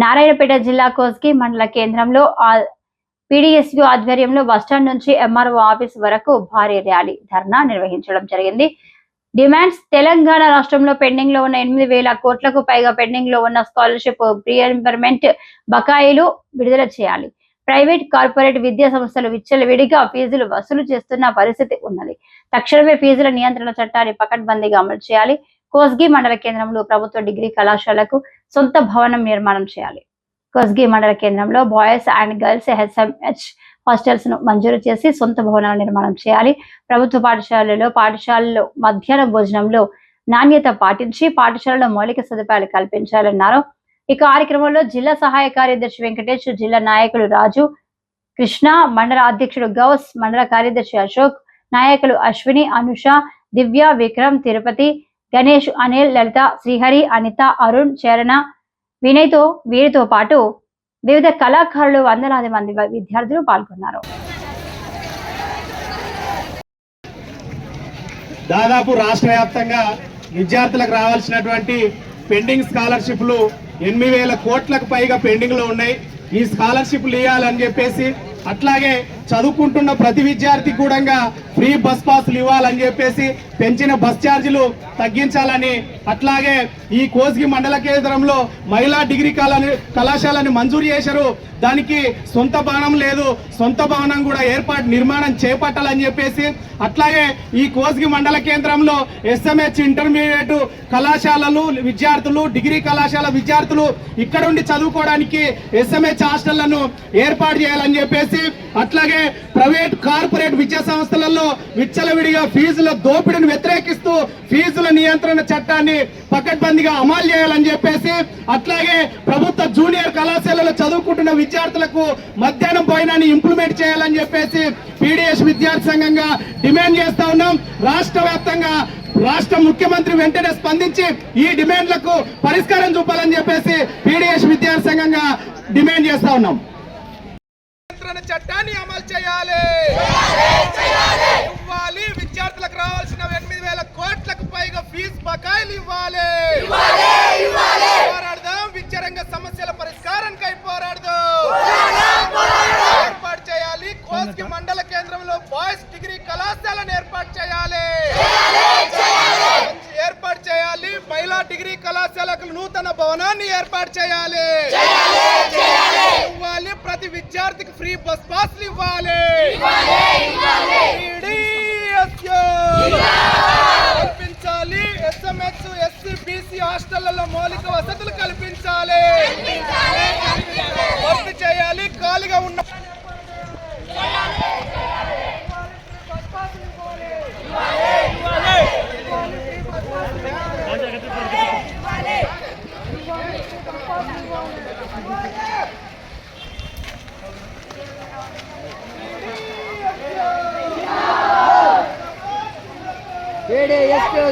నారాయణపేట జిల్లా కోస్గి మండల కేంద్రంలో పీడీఎస్యూ ఆధ్వర్యంలో బస్టాండ్ నుంచి ఎంఆర్ఓ ఆఫీస్ వరకు భారీ ర్యాలీ ధర్నా నిర్వహించడం జరిగింది. డిమాండ్స్: తెలంగాణ రాష్ట్రంలో పెండింగ్ లో ఉన్న 8,000 కోట్లకు పైగా పెండింగ్ లో ఉన్న స్కాలర్షిప్ రీయింబర్స్మెంట్ బకాయిలు విడుదల చేయాలి. ప్రైవేట్, కార్పొరేట్ విద్యా సంస్థలు విచ్చలవిడిగా ఫీజులు వసూలు చేస్తున్న పరిస్థితి ఉన్నది. తక్షణమే ఫీజుల నియంత్రణ చట్టాన్ని పకడ్బందీగా అమలు చేయాలి. కోస్గి మండల కేంద్రంలో ప్రభుత్వ డిగ్రీ కళాశాలకు సొంత భవనం నిర్మాణం చేయాలి. కోస్గి మండల కేంద్రంలో boys and girls SMH hostels ను మంజూరు చేసి సొంత భవనాల నిర్మాణం చేయాలి. ప్రభుత్వ పాఠశాలలో మధ్యాహ్న భోజనంలో నాణ్యత పాటించి పాఠశాలలో మౌలిక సదుపాయాలు కల్పించాలన్నారు. ఈ కార్యక్రమంలో జిల్లా సహాయ కార్యదర్శి వెంకటేష్, జిల్లా నాయకులు రాజు, కృష్ణ, మండల అధ్యక్షుడు గౌస్, మండల కార్యదర్శి అశోక్, నాయకులు అశ్విని, అనుష, దివ్య, విక్రమ్, తిరుపతి, గణేష్, అనిల్, లలిత, శ్రీహరి, అనిత, అరుణ్, చరణ, వినయ్తో వీరితో పాటు వివిధ కళాకారులు, వందలాది మంది విద్యార్థులు పాల్గొన్నారు. దాదాపు రాష్ట్ర వ్యాప్తంగా విద్యార్థులకు రావాల్సినటువంటి పెండింగ్ స్కాలర్షిప్లు 8,000 కోట్లకు పైగా పెండింగ్ లో ఉన్నాయి. ఈ స్కాలర్షిప్లు ఇవ్వాలని చెప్పేసి, అట్లాగే చదువుకుంటున్న ప్రతి విద్యార్థికి కూడా ఫ్రీ బస్ పాస్లు ఇవ్వాలని చెప్పేసి, పెంచిన బస్ ఛార్జీలు తగ్గించాలని, అట్లాగే ఈ కోస్గి మండల కేంద్రంలో మహిళా డిగ్రీ కళాశాలని మంజూరు చేశారు. దానికి సొంత భవనం లేదు, సొంత భవనం కూడా నిర్మాణం చేపట్టాలని చెప్పేసి, అట్లాగే ఈ కోస్గి మండల కేంద్రంలో ఎస్ఎంహెచ్ ఇంటర్మీడియట్ కళాశాలలు విద్యార్థులు, డిగ్రీ కళాశాల విద్యార్థులు ఇక్కడ ఉండి చదువుకోవడానికి ఎస్ఎంహెచ్ హాస్టళ్లను ఏర్పాటు చేయాలని చెప్పేసి, అట్లాగే ప్రైవేట్, కార్పొరేట్ విద్యా సంస్థలలో విచ్చలవిడిగా ఫీజుల దోపిడీని వ్యతిరేకిస్తూ ఫీజుల నియంత్రణ చట్టాన్ని పకడ్బందీగా అమలు చేయాలని చెప్పేసి, అట్లాగే ప్రభుత్వ జూనియర్ కళాశాలలో చదువుకుంటున్న విద్యార్థులకు మధ్యాహ్నం భోజనాన్ని ఇంప్లిమెంట్ చేయాలని చెప్పేసి పీడీఎస్ విద్యార్థి సంఘంగా డిమాండ్ చేస్తా ఉన్నాం. రాష్ట్ర వ్యాప్తంగా రాష్ట్ర ముఖ్యమంత్రి వెంటనే స్పందించి ఈ డిమాండ్లకు పరిష్కారం చూపాలని చెప్పేసి పీడీఎస్ విద్యార్థి సంఘంగా డిమాండ్ చేస్తా ఉన్నాం. చట్టాన్ని అమలు చేయాలి. ఇవ్వాలి విద్యార్థులకు రావాల్సిన 8,000 కోట్లకు పైగా ఫీజు బకాయిలు ఇవ్వాలి. పోరాడదాం, విద్యారంగ సమస్యల పరిష్కారానికై పోరాడదాం. ఏర్పాటు చేయాలి. కోస్గి మండల కేంద్రంలో బాయ్స్ డిగ్రీ కళాశాలను ఏర్పాటు చేయాలి. ఏర్పాటు చేయాలి. మహిళా డిగ్రీ కళాశాలకు నూతన భవనాన్ని ఏర్పాటు చేయాలి. ఇవ్వాలి. ప్రతి విద్యార్థికి ఫ్రీ బస్ పాస్లు ఇవ్వాలి. కల్పించాలి. ఎస్ఎంహెచ్, ఎస్సీ, బీసీ హాస్టళ్లలో మౌలిక వసతులు కల్పించాలి. భర్తీ చేయాలి. ఖాళీగా ఉన్న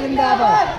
జిందాబాద్.